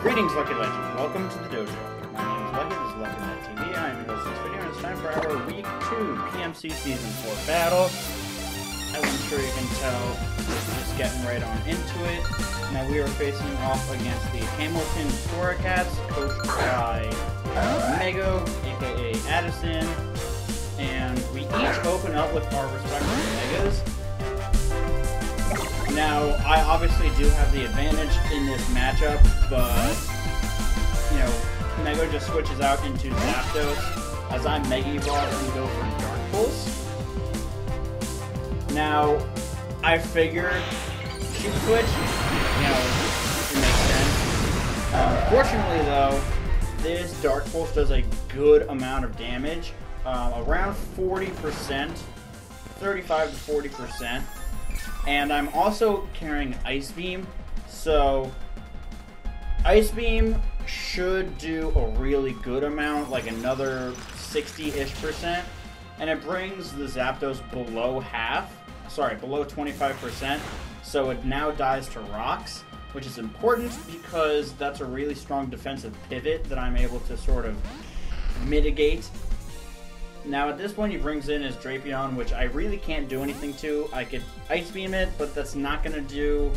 Greetings, Lucky Legends. Welcome to the dojo. My name is Lucky, this is LuckyLegTV. I am your host of this video, and it's time for our Week 2 PMC Season 4 battle. As I'm sure you can tell, just getting right on into it. Now we are facing off against the Hamilton Toracats, coached by Mego, aka Addison, and we each open up with our respective Megas. Now, I obviously do have the advantage in this matchup, but, you know, Mego just switches out into Zapdos, as I Mega Evolve and go for Dark Pulse. Now, I figured she'd switch, you know, it makes sense. Fortunately, though, this Dark Pulse does a good amount of damage, around 40%, 35 to 40%. And I'm also carrying Ice Beam, so Ice Beam should do a really good amount, like another 60-ish%, and it brings the Zapdos below below 25%, so it now dies to Rocks, which is important because that's a really strong defensive pivot that I'm able to sort of mitigate. Now at this point he brings in his Drapion, which I really can't do anything to. I could Ice Beam it, but that's not going to do,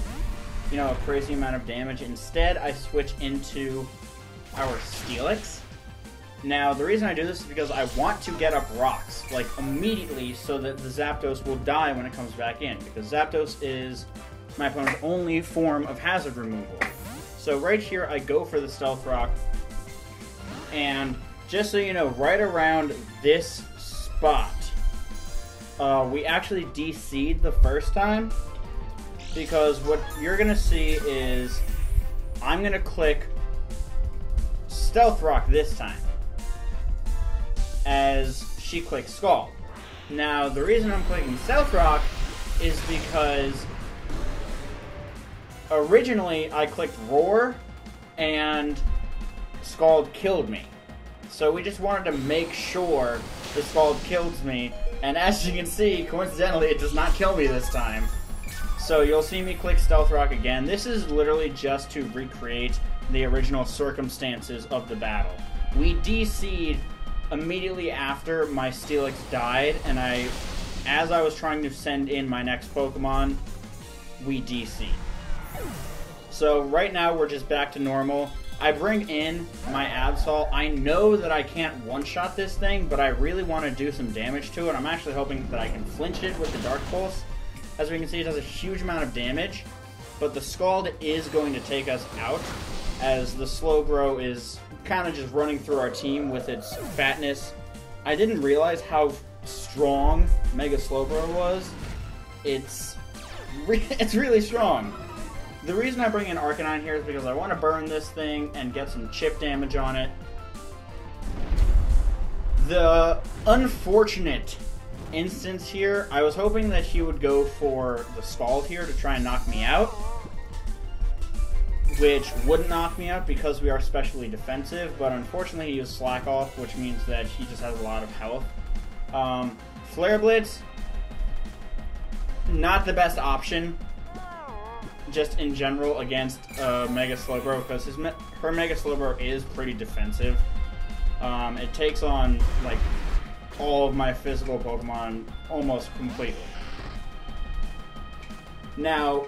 you know, a crazy amount of damage. Instead, I switch into our Steelix. Now the reason I do this is because I want to get up Rocks, like, immediately, so that the Zapdos will die when it comes back in, because Zapdos is my opponent's only form of hazard removal. So right here I go for the Stealth Rock, and just so you know, right around this spot, we actually DC'd the first time, because what you're going to see is I'm going to click Stealth Rock this time, as she clicks Scald. Now, the reason I'm clicking Stealth Rock is because originally I clicked Roar, and Scald killed me. So we just wanted to make sure the Scald kills me, and as you can see, coincidentally, it does not kill me this time. So you'll see me click Stealth Rock again. This is literally just to recreate the original circumstances of the battle. We DC'd immediately after my Steelix died, and as I was trying to send in my next Pokemon, we DC'd. So right now we're just back to normal. I bring in my Absol. I know that I can't one-shot this thing, but I really want to do some damage to it. I'm actually hoping that I can flinch it with the Dark Pulse. As we can see, it does a huge amount of damage, but the Scald is going to take us out, as the Slowbro is kind of just running through our team with its fatness. I didn't realize how strong Mega Slowbro was. It's really strong. The reason I bring in Arcanine here is because I want to burn this thing and get some chip damage on it. The unfortunate instance here, I was hoping that he would go for the Scald here to try and knock me out, which wouldn't knock me out because we are specially defensive, but unfortunately he used Slack Off, which means that he just has a lot of health. Flare Blitz, not the best option, just in general, against Mega Slowbro, because her Mega Slowbro is pretty defensive. It takes on, like, all of my physical Pokemon almost completely. Now,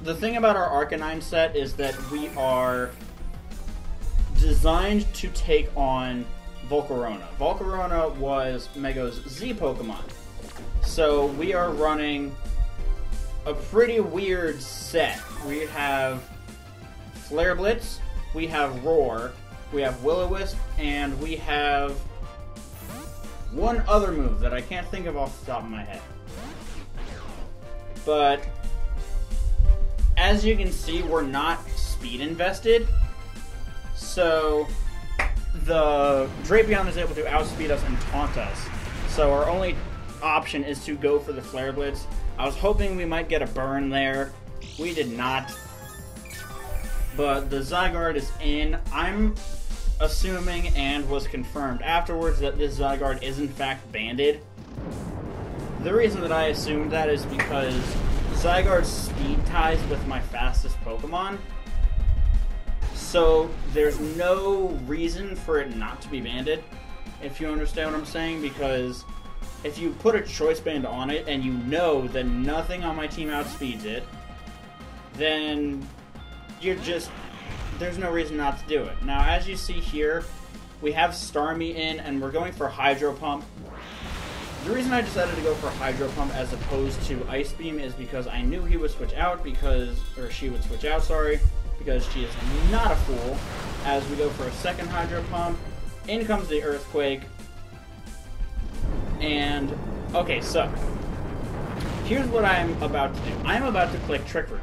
the thing about our Arcanine set is that we are designed to take on Volcarona. Volcarona was Mego's Z Pokemon. So we are running a pretty weird set. We have Flare Blitz, we have Roar, we have Will-O-Wisp, and we have one other move that I can't think of off the top of my head. But as you can see, we're not speed invested, so the Drapion is able to outspeed us and taunt us. So our only option is to go for the Flare Blitz. I was hoping we might get a burn there. We did not. But the Zygarde is in. I'm assuming, and was confirmed afterwards, that this Zygarde is in fact banded. The reason that I assumed that is because Zygarde speed ties with my fastest Pokemon. So there's no reason for it not to be banded, if you understand what I'm saying, because if you put a choice band on it and you know that nothing on my team outspeeds it, then there's no reason not to do it. Now, as you see here, we have Starmie in, and we're going for Hydro Pump. The reason I decided to go for Hydro Pump as opposed to Ice Beam is because I knew he would switch out or she would switch out, sorry, because she is not a fool. As we go for a second Hydro Pump, in comes the Earthquake. And, okay, so, here's what I'm about to do. I'm about to click Trick Room.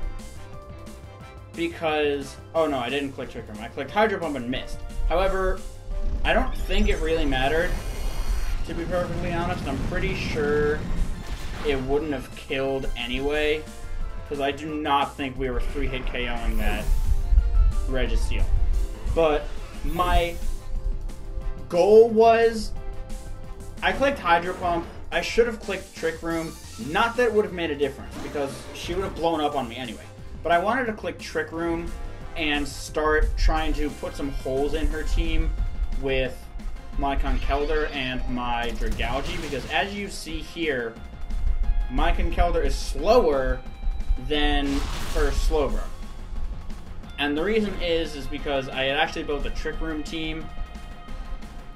Because, oh no, I didn't click Trick Room. I clicked Hydro Pump and missed. However, I don't think it really mattered, to be perfectly honest. I'm pretty sure it wouldn't have killed anyway, because I do not think we were 3-hit KOing that Registeel. But my goal was, I clicked Hydro Pump. I should have clicked Trick Room. Not that it would have made a difference, because she would have blown up on me anyway. But I wanted to click Trick Room and start trying to put some holes in her team with my Conkeldurr and my Dragalge, because as you see here, my Conkeldurr is slower than her Slowbro. And the reason is because I had actually built a Trick Room team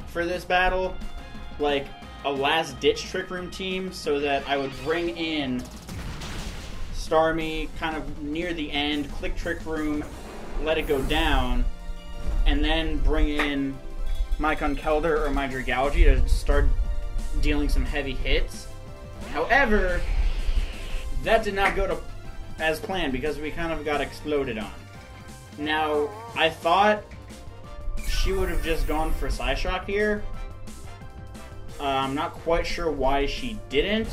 for this battle, like a last-ditch Trick Room team, so that I would bring in Starmie kind of near the end, click Trick Room, let it go down, and then bring in my Conkeldurr or my Dragalge to start dealing some heavy hits. However, that did not go as planned because we kind of got exploded on. Now, I thought she would have just gone for Psyshock here. I'm not quite sure why she didn't,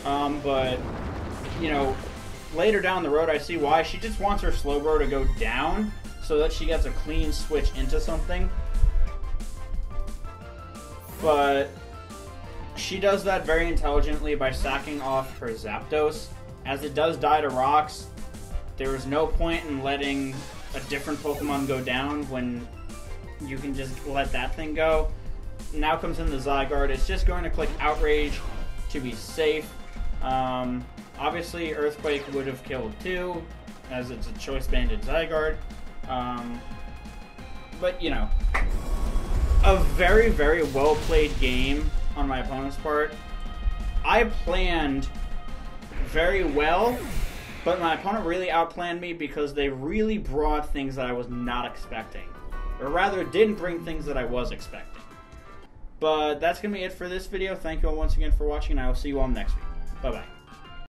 but, you know, later down the road I see why. She just wants her Slowbro to go down so that she gets a clean switch into something. But she does that very intelligently by sacking off her Zapdos. As it does die to rocks, there is no point in letting a different Pokemon go down when you can just let that thing go. Now comes in the Zygarde. It's just going to click Outrage to be safe. Obviously, Earthquake would have killed too, as it's a choice-banded Zygarde. But, you know, a very, very well-played game on my opponent's part. I planned very well, but my opponent really outplanned me because they really brought things that I was not expecting. Or rather, didn't bring things that I was expecting. But that's going to be it for this video. Thank you all once again for watching, and I will see you all next week. Bye-bye.